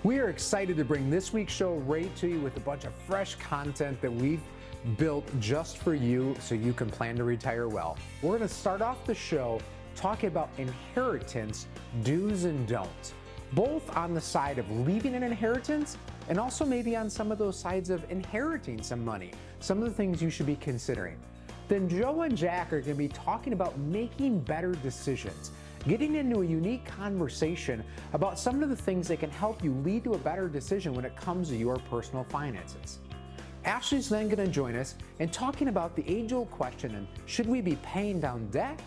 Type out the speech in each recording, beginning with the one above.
We are excited to bring this week's show right to you with a bunch of fresh content that we've built just for you so you can plan to retire well. We're going to start off the show talking about inheritance do's and don'ts, both on the side of leaving an inheritance and also maybe on some of those sides of inheriting some money, some of the things you should be considering. Then Joe and Jack are going to be talking about making better decisions, getting into a unique conversation about some of the things that can help you lead to a better decision when it comes to your personal finances. Ashley's then going to join us and talking about the age-old question, and should we be paying down debt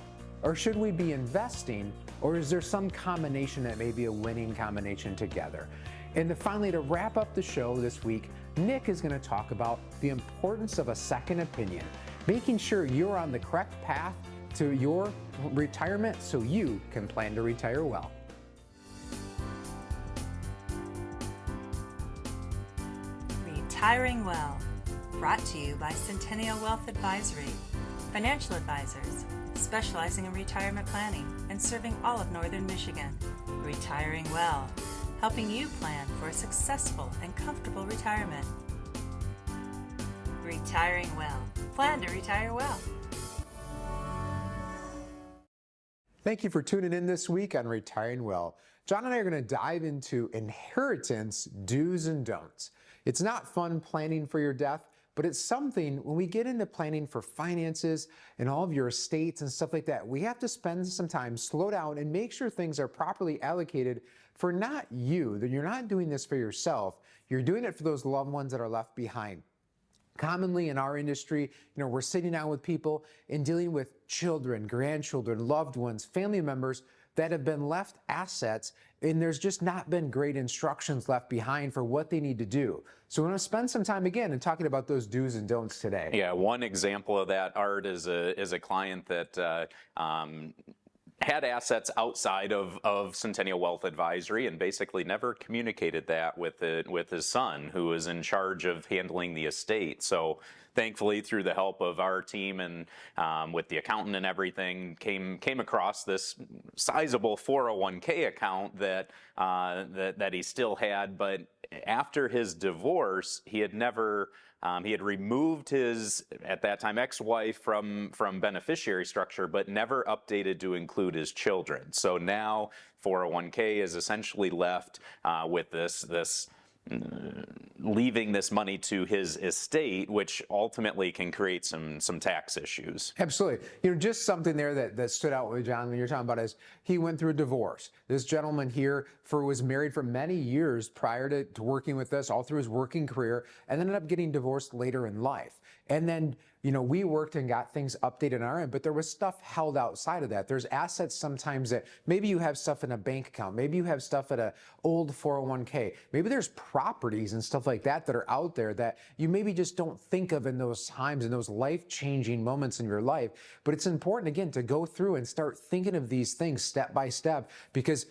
or should we be investing, or is there some combination that may be a winning combination together? And then finally, to wrap up the show this week, Nick is going to talk about the importance of a second opinion, making sure you're on the correct path to your retirement so you can plan to retire well. Retiring Well, brought to you by Centennial Wealth Advisory, financial advisors specializing in retirement planning and serving all of Northern Michigan. Retiring Well, helping you plan for a successful and comfortable retirement. Retiring Well, plan to retire well. Thank you for tuning in this week on Retiring Well. John and I are going to dive into inheritance do's and don'ts. It's not fun planning for your death, but it's something when we get into planning for finances and all of your estates and stuff like that, we have to spend some time, slow down, and make sure things are properly allocated for not you, that you're not doing this for yourself, you're doing it for those loved ones that are left behind. Commonly in our industry, we're sitting down with people and dealing with children, grandchildren, loved ones, family members that have been left assets, and there's just not been great instructions left behind for what they need to do. So we're going to spend some time again in talking about those do's and don'ts today. Yeah, one example of that, Art, is a client that had assets outside of Centennial Wealth Advisory and basically never communicated that with his son, who was in charge of handling the estate. So thankfully, through the help of our team and with the accountant and everything, came across this sizable 401k account that he still had. But after his divorce, he had removed his, at that time, ex-wife from beneficiary structure, but never updated to include his children. So now 401k is essentially left with this leaving this money to his estate, which ultimately can create some tax issues. Absolutely. Just something there that stood out with John when you're talking about is he went through a divorce. This gentleman here was married for many years prior to working with us, all through his working career, and ended up getting divorced later in life. And then, we worked and got things updated on our end, but there was stuff held outside of that. There's assets sometimes that maybe you have stuff in a bank account, maybe you have stuff at an old 401k, maybe there's properties and stuff like that are out there that you maybe just don't think of in those times, in those life-changing moments in your life. But it's important, again, to go through and start thinking of these things step by step, because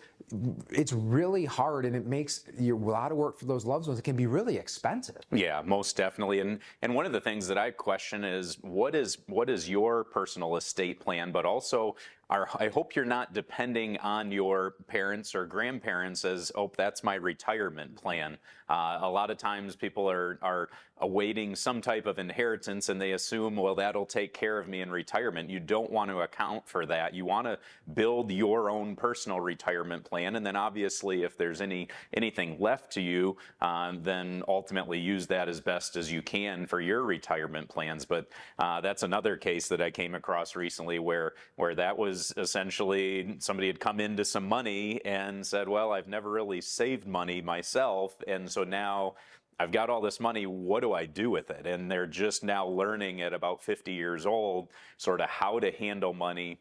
it's really hard and it makes a lot of work for those loved ones. It can be really expensive. Yeah, most definitely. And one of the things that I question is what is your personal estate plan, but also I hope you're not depending on your parents or grandparents as, oh, that's my retirement plan. A lot of times people are awaiting some type of inheritance and they assume, well, that'll take care of me in retirement. You don't want to account for that. You want to build your own personal retirement plan. And then obviously if there's anything left to you, then ultimately use that as best as you can for your retirement plans. But that's another case that I came across recently where that was essentially somebody had come into some money and said, well, I've never really saved money myself, and so now I've got all this money, what do I do with it? And they're just now learning at about 50 years old sort of how to handle money,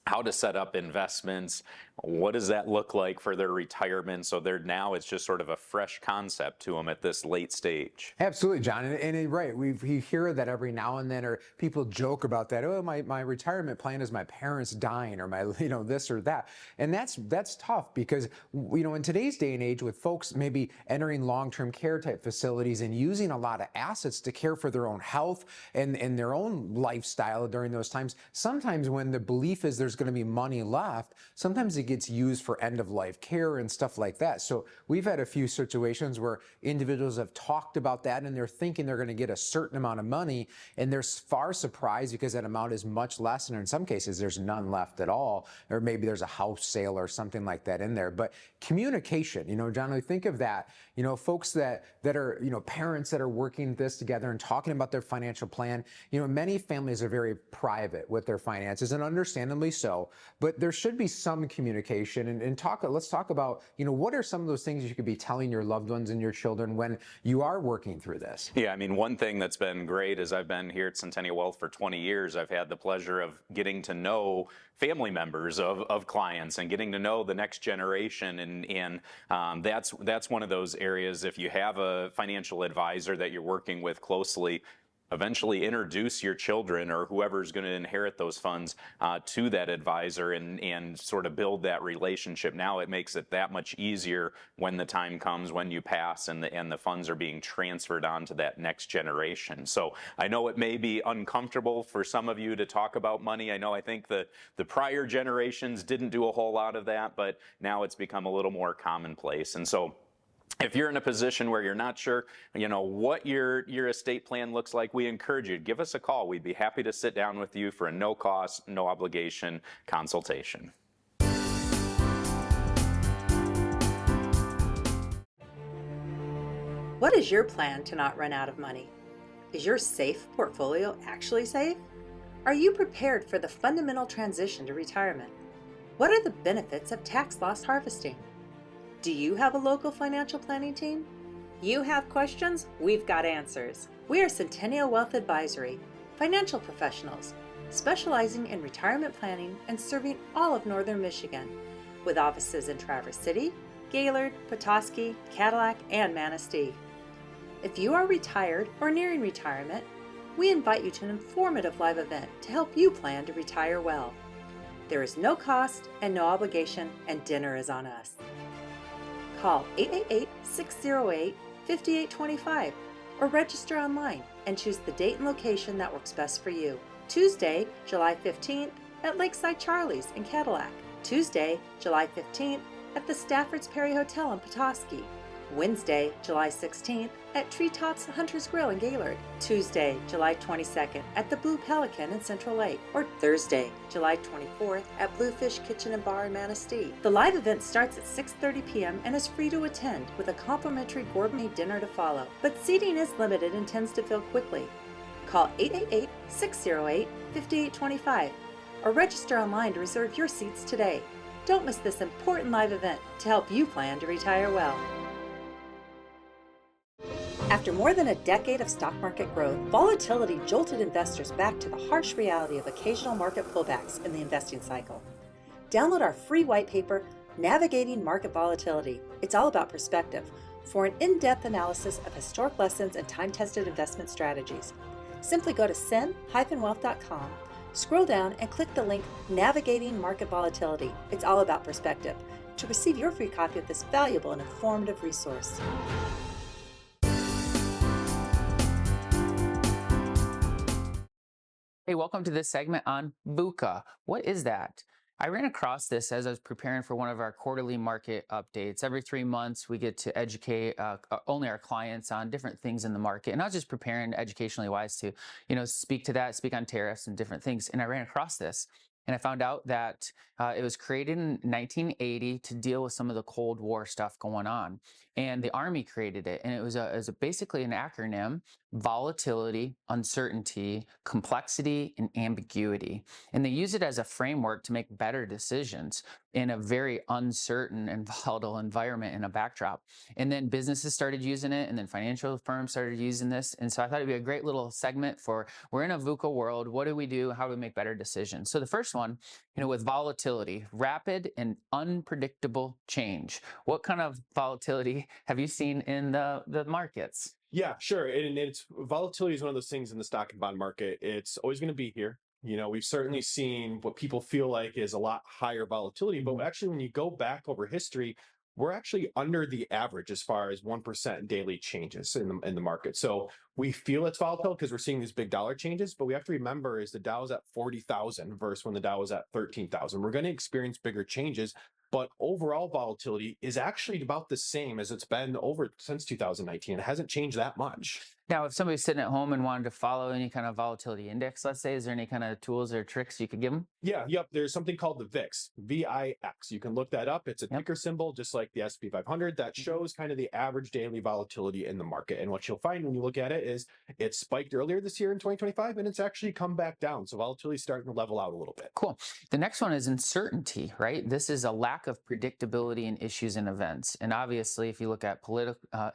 how to set up investments, what does that look like for their retirement? So now it's just sort of a fresh concept to them at this late stage. Absolutely, John. And right, we hear that every now and then, or people joke about that. Oh, my retirement plan is my parents dying, or my this or that. And that's tough because in today's day and age, with folks maybe entering long-term care type facilities and using a lot of assets to care for their own health and their own lifestyle during those times, sometimes when the belief is there's going to be money left, sometimes it gets used for end-of-life care and stuff like that. So we've had a few situations where individuals have talked about that and they're thinking they're going to get a certain amount of money, and they're far surprised because that amount is much less, and in some cases there's none left at all, or maybe there's a house sale or something like that in there. But communication, John, I think of that, folks that are, parents that are working this together and talking about their financial plan. Many families are very private with their finances, and understandably so, but there should be some communication and let's talk about, what are some of those things you could be telling your loved ones and your children when you are working through this? Yeah, I mean, one thing that's been great is I've been here at Centennial Wealth for 20 years. I've had the pleasure of getting to know family members of clients and getting to know the next generation. And that's one of those areas. If you have a financial advisor that you're working with closely, eventually introduce your children or whoever's going to inherit those funds to that advisor and sort of build that relationship. Now it makes it that much easier when the time comes, when you pass and the funds are being transferred on to that next generation. So I know it may be uncomfortable for some of you to talk about money. I think the prior generations didn't do a whole lot of that, but now it's become a little more commonplace. And so if you're in a position where you're not sure, what your estate plan looks like, we encourage you to give us a call. We'd be happy to sit down with you for a no cost, no obligation consultation. What is your plan to not run out of money? Is your SAFE portfolio actually safe? Are you prepared for the fundamental transition to retirement? What are the benefits of tax loss harvesting? Do you have a local financial planning team? You have questions? We've got answers. We are Centennial Wealth Advisory, financial professionals, specializing in retirement planning and serving all of Northern Michigan, with offices in Traverse City, Gaylord, Petoskey, Cadillac, and Manistee. If you are retired or nearing retirement, we invite you to an informative live event to help you plan to retire well. There is no cost and no obligation, and dinner is on us. Call 888-608-5825 or register online and choose the date and location that works best for you. Tuesday, July 15th at Lakeside Charlie's in Cadillac. Tuesday, July 15th at the Stafford's Perry Hotel in Petoskey. Wednesday, July 16th at Treetops Hunter's Grill in Gaylord. Tuesday, July 22nd at the Blue Pelican in Central Lake. Or Thursday, July 24th at Bluefish Kitchen and Bar in Manistee. The live event starts at 6:30 p.m. and is free to attend with a complimentary gourmet dinner to follow. But seating is limited and tends to fill quickly. Call 888-608-5825 or register online to reserve your seats today. Don't miss this important live event to help you plan to retire well. After more than a decade of stock market growth, volatility jolted investors back to the harsh reality of occasional market pullbacks in the investing cycle. Download our free white paper, Navigating Market Volatility. It's all about perspective, for an in-depth analysis of historic lessons and time-tested investment strategies. Simply go to cen-wealth.com, scroll down and click the link Navigating Market Volatility. It's all about perspective to receive your free copy of this valuable and informative resource. Hey, welcome to this segment on VUCA. What is that? I ran across this as I was preparing for one of our quarterly market updates. Every 3 months, we get to educate only our clients on different things in the market. And I was just preparing educationally wise to, speak to that, speak on tariffs and different things. And I ran across this. And I found out that it was created in 1980 to deal with some of the Cold War stuff going on. And the Army created it. And it was basically an acronym: volatility, uncertainty, complexity, and ambiguity. And they use it as a framework to make better decisions in a very uncertain and volatile environment and a backdrop. And then businesses started using it, and then financial firms started using this. And so I thought it'd be a great little segment for, we're in a VUCA world. What do we do? How do we make better decisions? So the first one, with volatility, rapid and unpredictable change. What kind of volatility have you seen in the markets? Yeah, sure. And it's volatility is one of those things in the stock and bond market. It's always going to be here. We've certainly seen what people feel like is a lot higher volatility, but actually when you go back over history, we're actually under the average as far as 1% daily changes in the market. So we feel it's volatile because we're seeing these big dollar changes, but we have to remember is the Dow is at 40,000 versus when the Dow was at 13,000. We're going to experience bigger changes but overall volatility is actually about the same as it's been over since 2019. It hasn't changed that much. Now, if somebody's sitting at home and wanted to follow any kind of volatility index, let's say, is there any kind of tools or tricks you could give them? Yeah, yep. There's something called the VIX, VIX. You can look that up. It's a ticker symbol, just like the S&P 500, that shows kind of the average daily volatility in the market. And what you'll find when you look at it is it spiked earlier this year in 2025, and it's actually come back down. So volatility is starting to level out a little bit. Cool. The next one is uncertainty, right? This is a lack of predictability in issues and events. And obviously, if you look at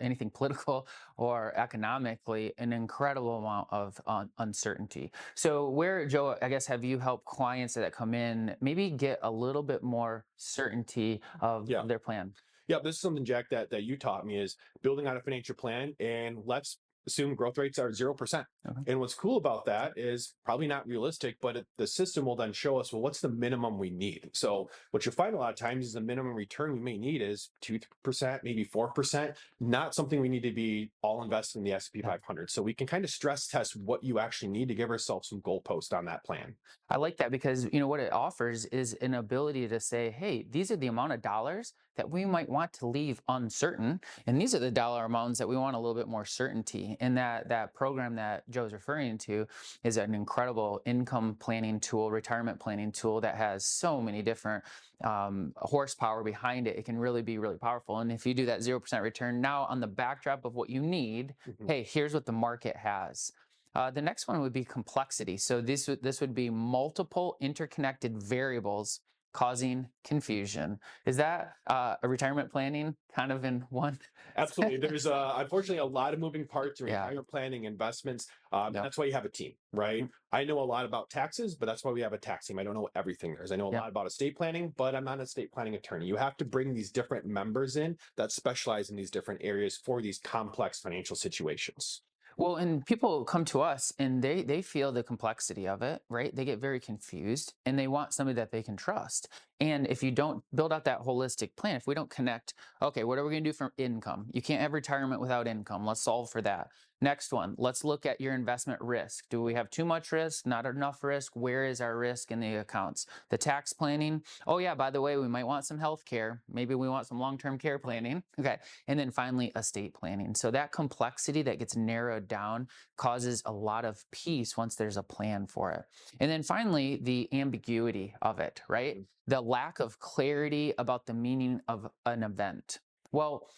anything political or economically, an incredible amount of uncertainty. So where, Joe, I guess, have you helped clients that come in maybe get a little bit more certainty of their plan? Yeah, this is something, Jack, that you taught me is building out a financial plan, and let's assume growth rates are 0%. And what's cool about that is probably not realistic, but the system will then show us, well, what's the minimum we need? So what you'll find a lot of times is the minimum return we may need is 2%, maybe 4%, not something we need to be all invested in the S&P 500. So we can kind of stress test what you actually need to give ourselves some goalposts on that plan. I like that because, you know, what it offers is an ability to say, hey, these are the amount of dollars that we might want to leave uncertain, and these are the dollar amounts that we want a little bit more certainty. And that program that Joe's referring to is an incredible income planning tool, retirement planning tool that has so many different horsepower behind it. It can really be really powerful. And if you do that 0% return now on the backdrop of what you need, hey, here's what the market has. The next one would be complexity. So this would be multiple interconnected variables causing confusion. Is that a retirement planning kind of in one? Absolutely. There's unfortunately a lot of moving parts in retirement planning, investments. That's why you have a team, right? I know a lot about taxes, but that's why we have a tax team. I don't know everything there is. I know a lot about estate planning, but I'm not an estate planning attorney. You have to bring these different members in that specialize in these different areas for these complex financial situations. Well, and people come to us and they feel the complexity of it, right? They get very confused and they want somebody that they can trust. And if you don't build out that holistic plan, if we don't connect, okay, what are we going to do for income? You can't have retirement without income. Let's solve for that. Next one, let's look at your investment risk. Do we have too much risk, not enough risk? Where is our risk in the accounts? The tax planning. Oh yeah, by the way, we might want some health care. Maybe we want some long-term care planning. Okay. And then finally, estate planning. So that complexity that gets narrowed down causes a lot of peace once there's a plan for it. And then finally, the ambiguity of it, right? The lack of clarity about the meaning of an event. Well,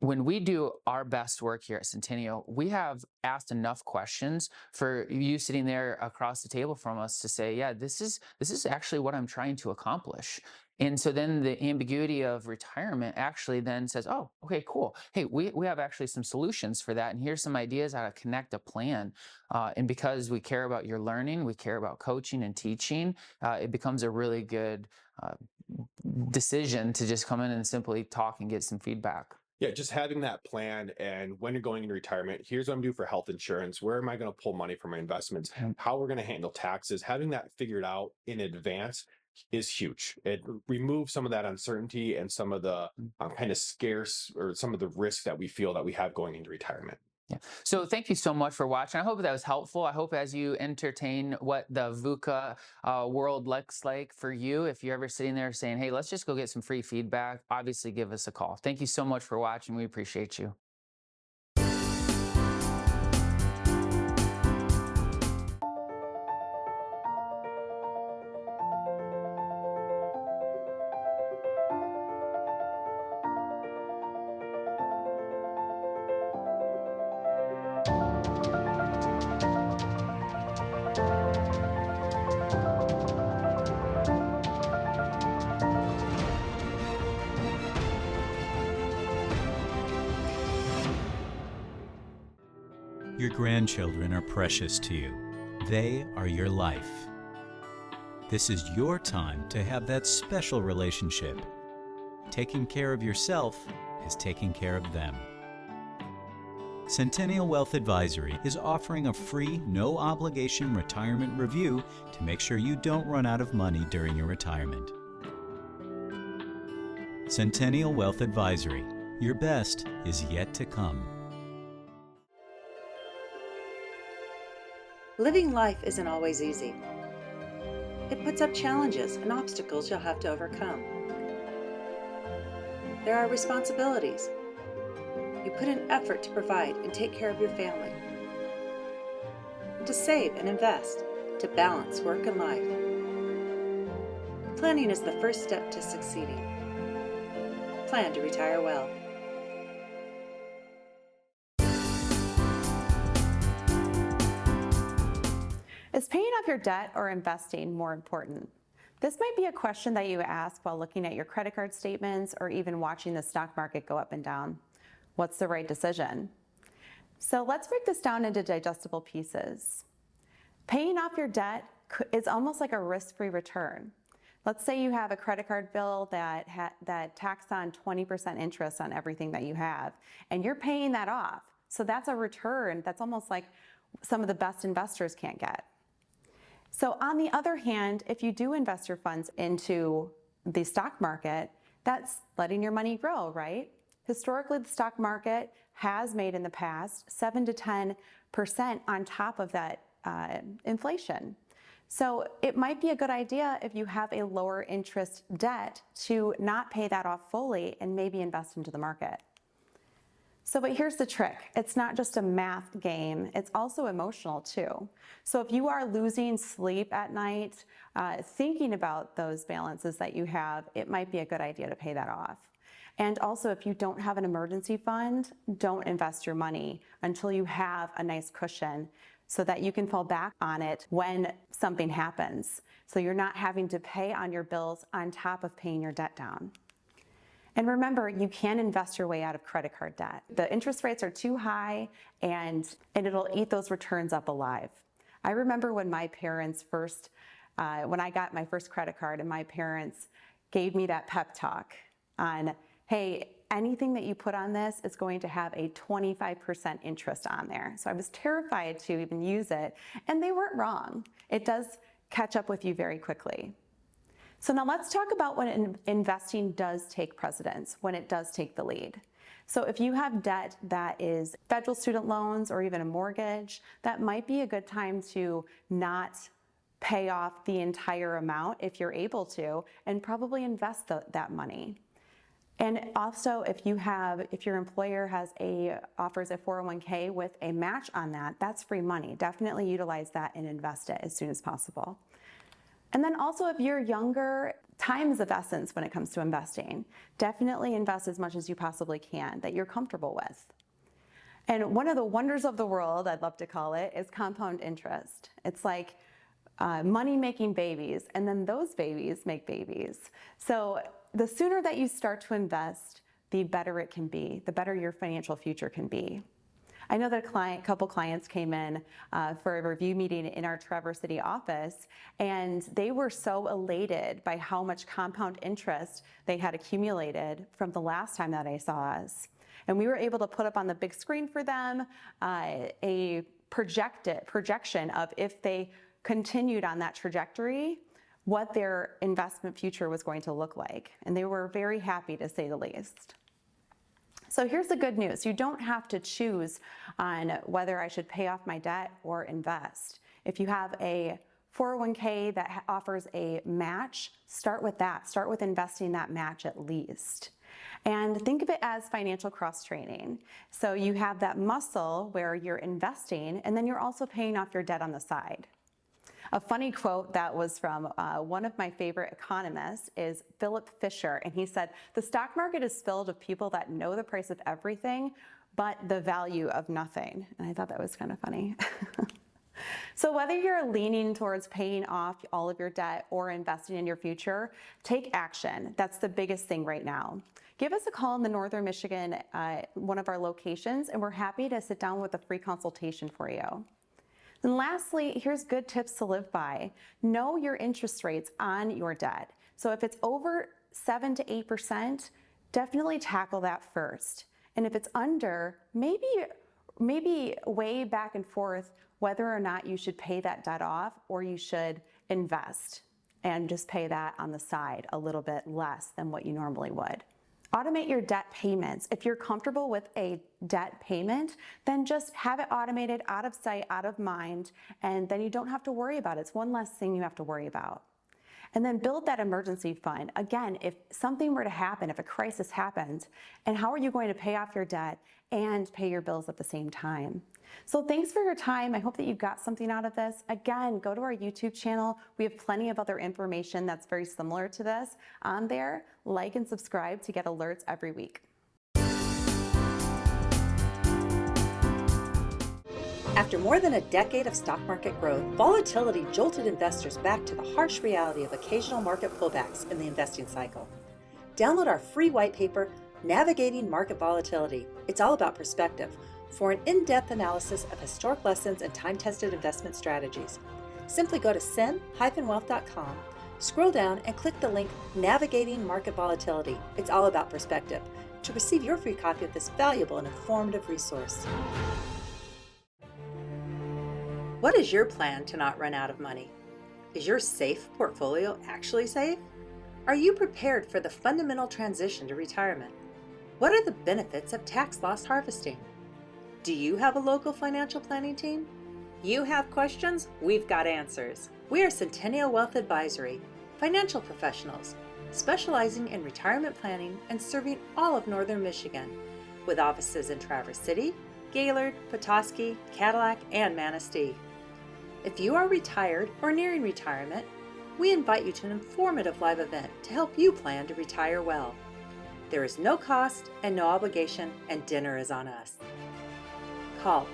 when we do our best work here at Centennial, we have asked enough questions for you sitting there across the table from us to say, yeah, this is actually what I'm trying to accomplish. And so then the ambiguity of retirement actually then says, oh, okay, cool. Hey, we have actually some solutions for that. And here's some ideas how to connect a plan. And because we care about your learning, we care about coaching and teaching, it becomes a really good decision to just come in and simply talk and get some feedback. Yeah, just having that plan, and when you're going into retirement, here's what I'm doing for health insurance. Where am I going to pull money from my investments? How we're going to handle taxes. Having that figured out in advance is huge. It removes some of that uncertainty and some of the kind of scarce or some of the risk that we feel that we have going into retirement. Yeah. So thank you so much for watching. I hope that was helpful. I hope as you entertain what the VUCA world looks like for you, if you're ever sitting there saying, hey, let's just go get some free feedback, obviously give us a call. Thank you so much for watching. We appreciate you. Your grandchildren are precious to you. They are your life. This is your time to have that special relationship. Taking care of yourself is taking care of them. Centennial Wealth Advisory is offering a free, no-obligation retirement review to make sure you don't run out of money during your retirement. Centennial Wealth Advisory. Your best is yet to come. Living life isn't always easy. It puts up challenges and obstacles you'll have to overcome. There are responsibilities. You put in effort to provide and take care of your family. To save and invest, to balance work and life. Planning is the first step to succeeding. Plan to retire well. Is paying off your debt or investing more important? This might be a question that you ask while looking at your credit card statements or even watching the stock market go up and down. What's the right decision? So let's break this down into digestible pieces. Paying off your debt is almost like a risk-free return. Let's say you have a credit card bill that tacks on 20% interest on everything that you have, and you're paying that off. So that's a return that's almost like some of the best investors can't get. So on the other hand, if you do invest your funds into the stock market, that's letting your money grow, right? Historically, the stock market has made in the past 7 to 10% on top of that inflation. So it might be a good idea if you have a lower interest debt to not pay that off fully and maybe invest into the market. So, but here's the trick. It's not just a math game, it's also emotional too. So if you are losing sleep at night, thinking about those balances that you have, it might be a good idea to pay that off. And also, if you don't have an emergency fund, don't invest your money until you have a nice cushion so that you can fall back on it when something happens. So you're not having to pay on your bills on top of paying your debt down. And remember, you can invest your way out of credit card debt. The interest rates are too high and it'll eat those returns up alive. I remember when my parents when I got my first credit card and my parents gave me that pep talk on, hey, anything that you put on this is going to have a 25% interest on there. So I was terrified to even use it, and they weren't wrong. It does catch up with you very quickly. So now let's talk about when investing does take precedence, when it does take the lead. So if you have debt that is federal student loans or even a mortgage, that might be a good time to not pay off the entire amount if you're able to, and probably invest that money. And also, if your employer offers a 401k with a match on that, that's free money. Definitely utilize that and invest it as soon as possible. And then also, if you're younger, time is of essence when it comes to investing. Definitely invest as much as you possibly can that you're comfortable with. And one of the wonders of the world, I'd love to call it, is compound interest. It's like money making babies, and then those babies make babies. So the sooner that you start to invest, the better it can be, the better your financial future can be. I know that a couple clients came in for a review meeting in our Traverse City office, and they were so elated by how much compound interest they had accumulated from the last time that they saw us. And we were able to put up on the big screen for them a projection of if they continued on that trajectory, what their investment future was going to look like. And they were very happy, to say the least. So here's the good news. You don't have to choose on whether I should pay off my debt or invest. If you have a 401k that offers a match, start with that. Start with investing that match at least. And think of it as financial cross-training. So you have that muscle where you're investing, and then you're also paying off your debt on the side. A funny quote that was from one of my favorite economists is Philip Fisher, and he said, "The stock market is filled with people that know the price of everything, but the value of nothing." And I thought that was kind of funny. So whether you're leaning towards paying off all of your debt or investing in your future, take action. That's the biggest thing right now. Give us a call in the Northern Michigan, one of our locations, and we're happy to sit down with a free consultation for you. And lastly, here's good tips to live by. Know your interest rates on your debt. So if it's over 7 to 8%, definitely tackle that first. And if it's under, maybe weigh back and forth whether or not you should pay that debt off or you should invest and just pay that on the side a little bit less than what you normally would. Automate your debt payments. If you're comfortable with a debt payment, then just have it automated, out of sight, out of mind, and then you don't have to worry about it. It's one less thing you have to worry about. And then build that emergency fund. Again, if something were to happen, if a crisis happens, and how are you going to pay off your debt and pay your bills at the same time? So thanks for your time. I hope that you got something out of this. Again, go to our YouTube channel. We have plenty of other information that's very similar to this on there. Like and subscribe to get alerts every week. After more than a decade of stock market growth, volatility jolted investors back to the harsh reality of occasional market pullbacks in the investing cycle. Download our free white paper, Navigating Market Volatility. It's all about perspective, for an in-depth analysis of historic lessons and time-tested investment strategies. Simply go to cen-wealth.com, scroll down and click the link Navigating Market Volatility. It's all about perspective to receive your free copy of this valuable and informative resource. What is your plan to not run out of money? Is your safe portfolio actually safe? Are you prepared for the fundamental transition to retirement? What are the benefits of tax loss harvesting? Do you have a local financial planning team? You have questions? We've got answers. We are Centennial Wealth Advisory, financial professionals, specializing in retirement planning and serving all of Northern Michigan, with offices in Traverse City, Gaylord, Petoskey, Cadillac, and Manistee. If you are retired or nearing retirement, we invite you to an informative live event to help you plan to retire well. There is no cost and no obligation, and dinner is on us. Call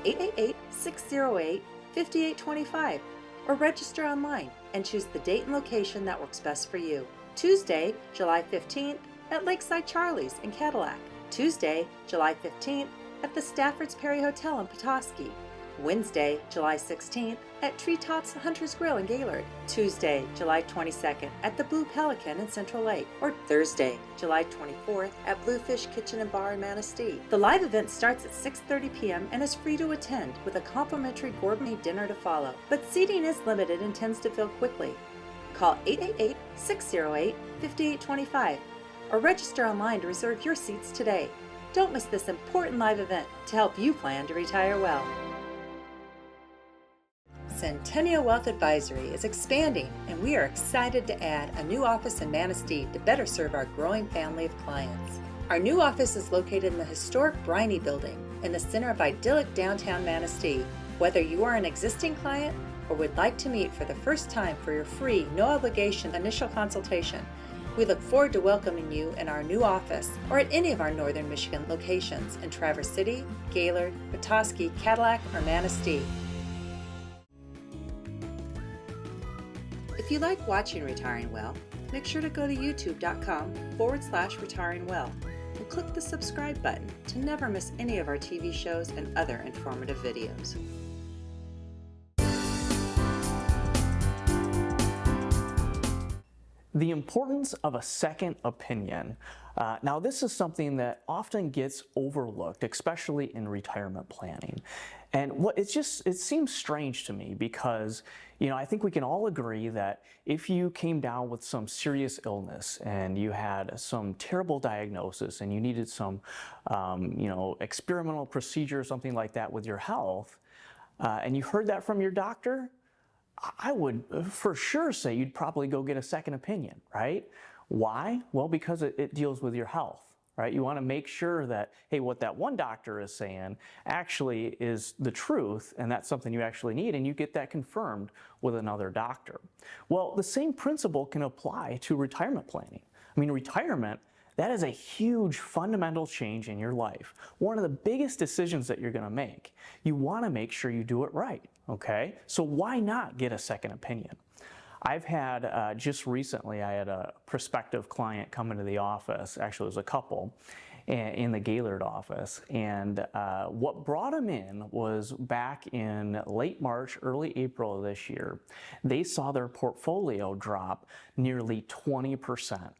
888-608-5825 or register online and choose the date and location that works best for you. Tuesday, July 15th at Lakeside Charlie's in Cadillac. Tuesday, July 15th at the Stafford's Perry Hotel in Petoskey. Wednesday, July 16th at Treetops Hunter's Grill in Gaylord. Tuesday, July 22nd at the Blue Pelican in Central Lake. Or Thursday, July 24th at Bluefish Kitchen and Bar in Manistee. The live event starts at 6:30 p.m. and is free to attend, with a complimentary gourmet dinner to follow. But seating is limited and tends to fill quickly. Call 888-608-5825 or register online to reserve your seats today. Don't miss this important live event to help you plan to retire well. Centennial Wealth Advisory is expanding, and we are excited to add a new office in Manistee to better serve our growing family of clients. Our new office is located in the historic Briney Building in the center of idyllic downtown Manistee. Whether you are an existing client or would like to meet for the first time for your free, no-obligation initial consultation, we look forward to welcoming you in our new office or at any of our Northern Michigan locations in Traverse City, Gaylord, Petoskey, Cadillac, or Manistee. If you like watching Retiring Well, make sure to go to youtube.com/retiringwell and click the subscribe button to never miss any of our TV shows and other informative videos. The importance of a second opinion. Now, this is something that often gets overlooked, especially in retirement planning. And it seems strange to me because, I think we can all agree that if you came down with some serious illness and you had some terrible diagnosis and you needed some, experimental procedure or something like that with your health, and you heard that from your doctor, I would for sure say you'd probably go get a second opinion, right? Why? Well, because it deals with your health, right? You want to make sure that, hey, what that one doctor is saying actually is the truth, and that's something you actually need, and you get that confirmed with another doctor. Well, the same principle can apply to retirement planning. I mean, retirement, that is a huge fundamental change in your life. One of the biggest decisions that you're going to make. You want to make sure you do it right, okay? So why not get a second opinion? I've had, just recently, I had a prospective client come into the office, actually it was a couple, in the Gaylord office, and what brought them in was back in late March, early April of this year, they saw their portfolio drop nearly 20%.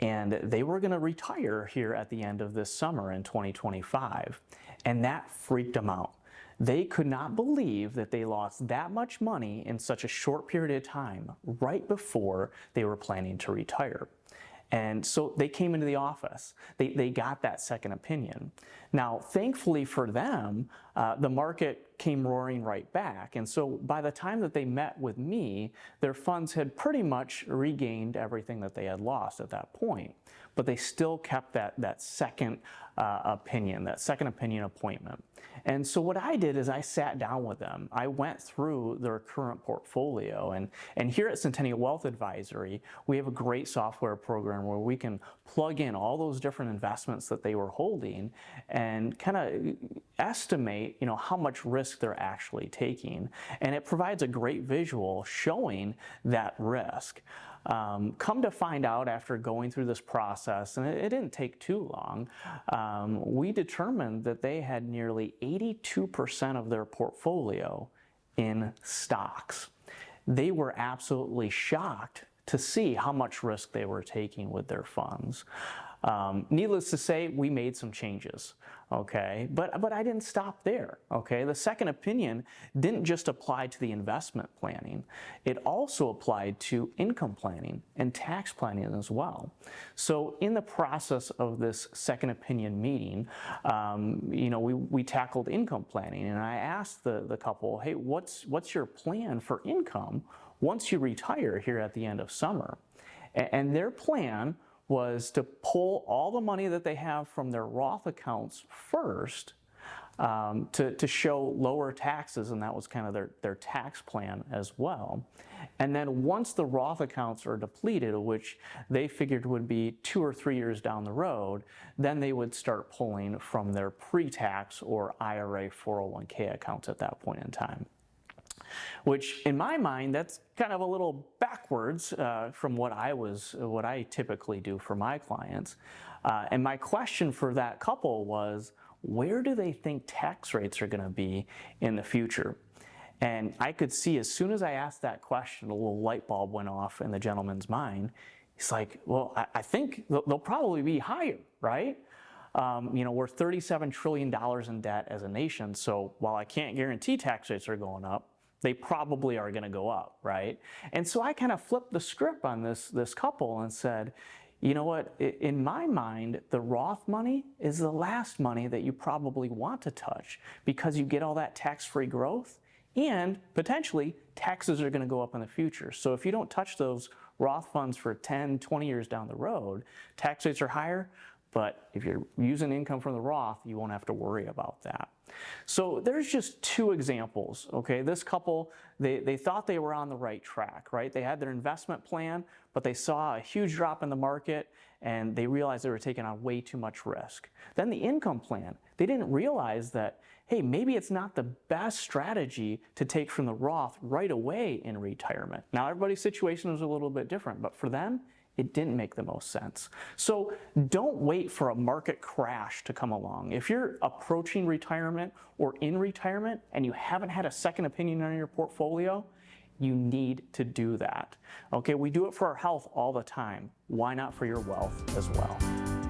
And they were going to retire here at the end of this summer in 2025. And that freaked them out. They could not believe that they lost that much money in such a short period of time right before they were planning to retire. And so they came into the office. They got that second opinion. Now, thankfully for them, the market came roaring right back. And so by the time that they met with me, their funds had pretty much regained everything that they had lost at that point. But they still kept that second opinion appointment. And so what I did is I sat down with them. I went through their current portfolio. And here at Centennial Wealth Advisory, we have a great software program where we can plug in all those different investments that they were holding and kind of estimate, how much risk they're actually taking. And it provides a great visual showing that risk. Come to find out after going through this process, and it didn't take too long, we determined that they had nearly 82% of their portfolio in stocks. They were absolutely shocked to see how much risk they were taking with their funds. Needless to say, we made some changes, okay? But I didn't stop there, okay? The second opinion didn't just apply to the investment planning. It also applied to income planning and tax planning as well. So in the process of this second opinion meeting, we tackled income planning, and I asked the couple, hey, what's your plan for income once you retire here at the end of summer? And their plan was to pull all the money that they have from their Roth accounts first to show lower taxes, and that was kind of their tax plan as well. And then once the Roth accounts are depleted, which they figured would be 2 or 3 years down the road, then they would start pulling from their pre-tax or IRA 401k accounts at that point in time. Which, in my mind, that's kind of a little backwards from what I typically do for my clients. And my question for that couple was, where do they think tax rates are going to be in the future? And I could see as soon as I asked that question, a little light bulb went off in the gentleman's mind. He's like, well, I think they'll probably be higher, right? We're $37 trillion in debt as a nation, so while I can't guarantee tax rates are going up, they probably are going to go up, right? And so I kind of flipped the script on this couple and said, you know what, in my mind, the Roth money is the last money that you probably want to touch because you get all that tax-free growth and potentially taxes are going to go up in the future. So if you don't touch those Roth funds for 10, 20 years down the road, tax rates are higher, but if you're using income from the Roth, you won't have to worry about that. So there's just 2 examples, okay? This couple, they thought they were on the right track, right? They had their investment plan, but they saw a huge drop in the market and they realized they were taking on way too much risk. Then the income plan, they didn't realize that, hey, maybe it's not the best strategy to take from the Roth right away in retirement. Now, everybody's situation is a little bit different, but for them, it didn't make the most sense. So don't wait for a market crash to come along. If you're approaching retirement or in retirement and you haven't had a second opinion on your portfolio, you need to do that. Okay, we do it for our health all the time. Why not for your wealth as well?